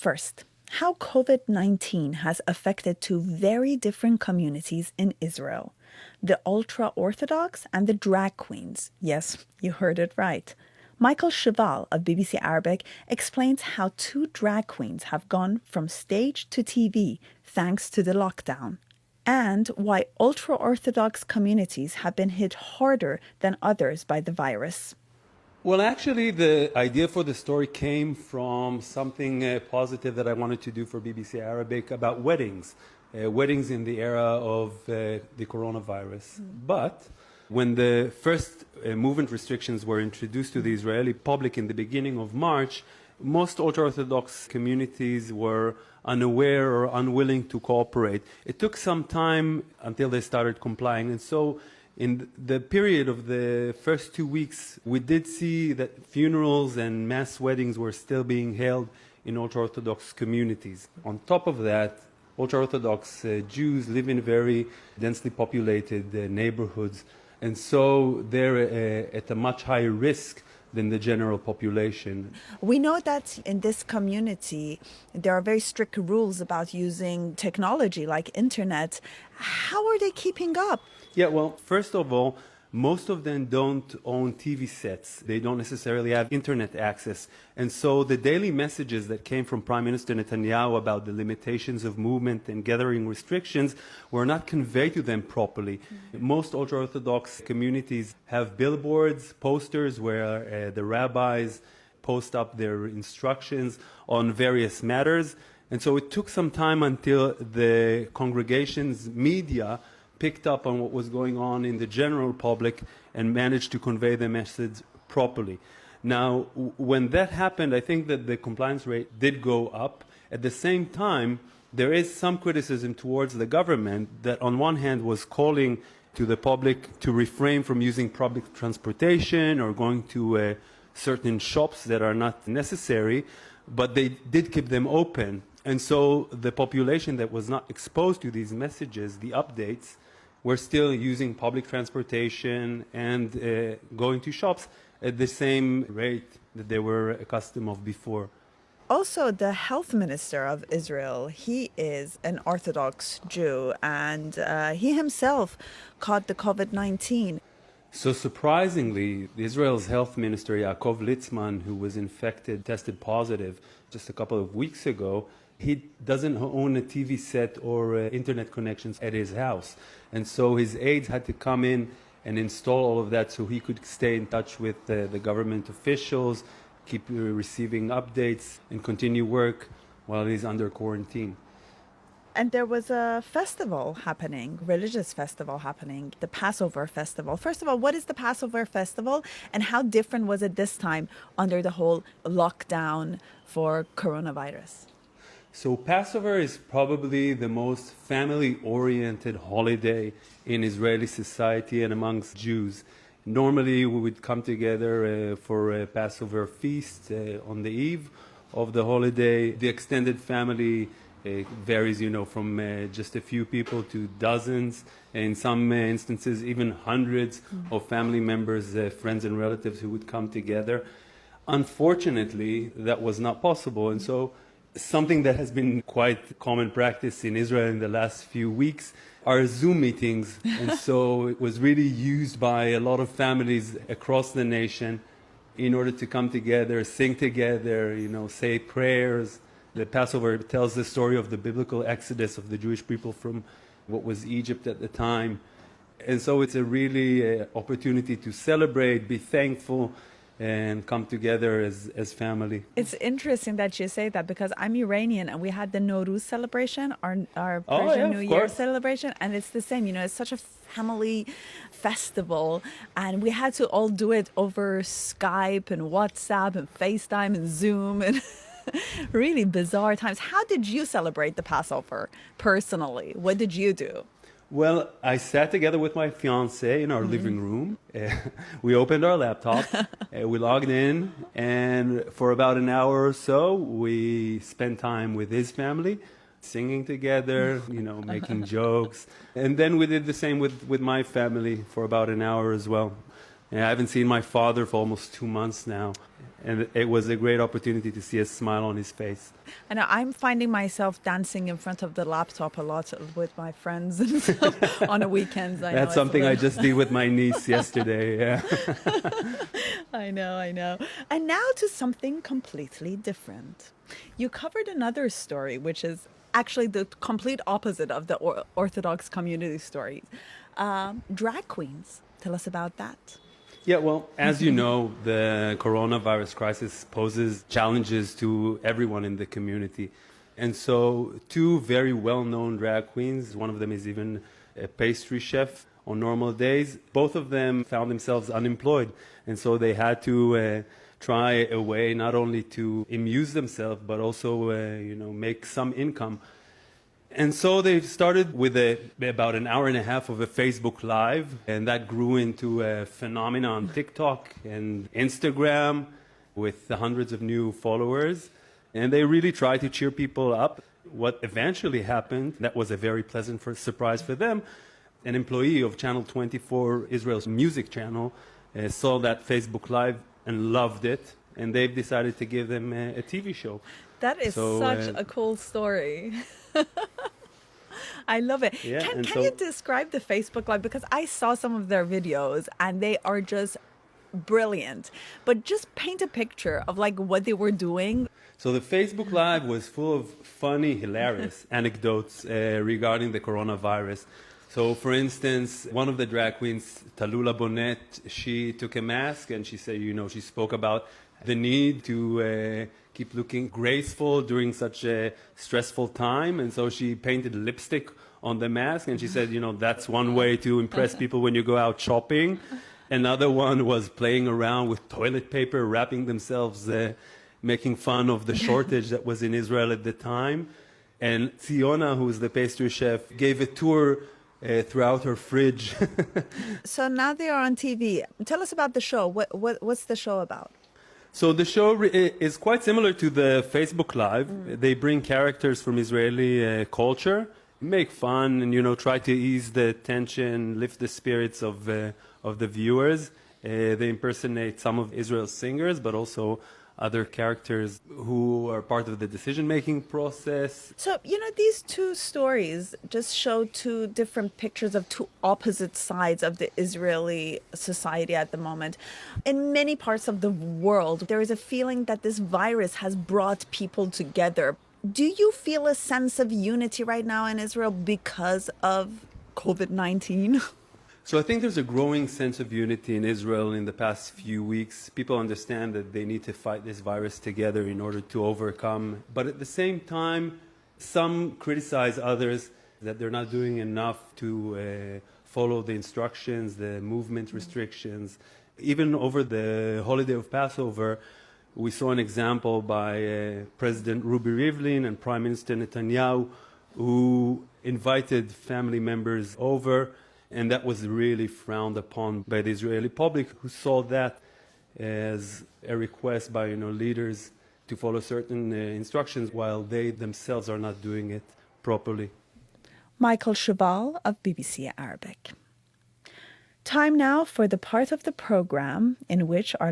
First, how COVID-19 has affected two very different communities in Israel, the ultra-Orthodox and the drag queens. Yes, you heard it right. Michael Cheval of BBC Arabic explains how two drag queens have gone from stage to TV thanks to the lockdown, and why ultra-Orthodox communities have been hit harder than others by the virus. Well, actually, the idea for the story came from something positive that I wanted to do for BBC Arabic about weddings, weddings in the era of the coronavirus. But when the first movement restrictions were introduced to the Israeli public in the beginning of March, most ultra-Orthodox communities were unaware or unwilling to cooperate. It took some time until they started complying, and so in the period of the first 2 weeks, we did see that funerals and mass weddings were still being held in ultra-Orthodox communities. On top of that, ultra-Orthodox Jews live in very densely populated neighborhoods, and so they're at a much higher risk than the general population. We know that in this community, there are very strict rules about using technology like internet. How are they keeping up? Yeah, well, first of all, most of them don't own TV sets. They don't necessarily have internet access. And so the daily messages that came from Prime Minister Netanyahu about the limitations of movement and gathering restrictions were not conveyed to them properly. Most ultra-Orthodox communities have billboards, posters where the rabbis post up their instructions on various matters. And so it took some time until the congregation's media picked up on what was going on in the general public and managed to convey the message properly. Now, when that happened, I think that the compliance rate did go up. At the same time, there is some criticism towards the government that on one hand was calling to the public to refrain from using public transportation or going to certain shops that are not necessary, but they did keep them open. And so the population that was not exposed to these messages, the updates, were still using public transportation and going to shops at the same rate that they were accustomed of before. Also, the health minister of Israel, he is an Orthodox Jew, and he himself caught the COVID-19. So surprisingly, Israel's health minister, Yaakov Litzman, who was infected, tested positive just a couple of weeks ago. He doesn't own a TV set or internet connections at his house. And so his aides had to come in and install all of that so he could stay in touch with the government officials, keep receiving updates, and continue work while he's under quarantine. And there was a festival happening, religious festival happening, the Passover festival. First of all, what is the Passover festival and how different was it this time under the whole lockdown for coronavirus? So Passover is probably the most family-oriented holiday in Israeli society and amongst Jews. Normally we would come together for a Passover feast on the eve of the holiday. The extended family varies, from just a few people to dozens, in some instances even hundreds of family members, friends and relatives who would come together. Unfortunately, that was not possible, and so something that has been quite common practice in Israel in the last few weeks are Zoom meetings. And so it was really used by a lot of families across the nation in order to come together, sing together, say prayers. The Passover tells the story of the biblical exodus of the Jewish people from what was Egypt at the time. And so it's a really opportunity to celebrate, be thankful, and come together as family. It's interesting that you say that because I'm Iranian and we had the Nowruz celebration, our Persian New Year celebration, and it's the same. It's such a family festival, and we had to all do it over Skype and WhatsApp and FaceTime and Zoom and really bizarre times. How did you celebrate the Passover personally? What did you do? Well, I sat together with my fiancé in our living room. We opened our laptop, we logged in, and for about an hour or so, we spent time with his family, singing together, making jokes. And then we did the same with my family for about an hour as well. I haven't seen my father for almost 2 months now. And it was a great opportunity to see a smile on his face. And I'm finding myself dancing in front of the laptop a lot with my friends and stuff on the weekends. I know That's it's a something I little- just did with my niece yesterday. Yeah. I know, I know. And now to something completely different. You covered another story, which is actually the complete opposite of the Orthodox community stories. Drag queens. Tell us about that. Yeah, well, as you know, the coronavirus crisis poses challenges to everyone in the community. And so, two very well known drag queens, one of them is even a pastry chef on normal days, both of them found themselves unemployed. And so, they had to try a way not only to amuse themselves, but also make some income. And so they started with about an hour and a half of a Facebook Live, and that grew into a phenomenon on TikTok and Instagram with hundreds of new followers. And they really tried to cheer people up. What eventually happened, that was a very pleasant surprise for them, an employee of Channel 24, Israel's music channel, saw that Facebook Live and loved it, and they've decided to give them a TV show. That is such a cool story. I love it. Yeah, Can you describe the Facebook Live? Because I saw some of their videos and they are just brilliant. But just paint a picture of like what they were doing. So the Facebook Live was full of funny, hilarious anecdotes regarding the coronavirus. So, for instance, one of the drag queens, Talula Bonet, she took a mask and she said, she spoke about the need to keep looking graceful during such a stressful time. And so she painted lipstick on the mask and she said, that's one way to impress people when you go out shopping. Another one was playing around with toilet paper, wrapping themselves, making fun of the shortage that was in Israel at the time. And Tziona, who's the pastry chef, gave a tour throughout her fridge. So now they are on TV. Tell us about the show. What's the show about? So the show is quite similar to the Facebook Live. They bring characters from Israeli culture, make fun, and try to ease the tension, lift the spirits of the viewers. They impersonate some of Israel's singers, but also other characters who are part of the decision-making process. So, these two stories just show two different pictures of two opposite sides of the Israeli society at the moment. In many parts of the world, there is a feeling that this virus has brought people together. Do you feel a sense of unity right now in Israel because of COVID-19? So I think there's a growing sense of unity in Israel in the past few weeks. People understand that they need to fight this virus together in order to overcome. But at the same time, some criticize others that they're not doing enough to follow the instructions, the movement restrictions. Even over the holiday of Passover, we saw an example by President Ruby Rivlin and Prime Minister Netanyahu, who invited family members over. And that was really frowned upon by the Israeli public, who saw that as a request by leaders to follow certain instructions while they themselves are not doing it properly. Michael Shuval of BBC Arabic. Time now for the part of the program in which our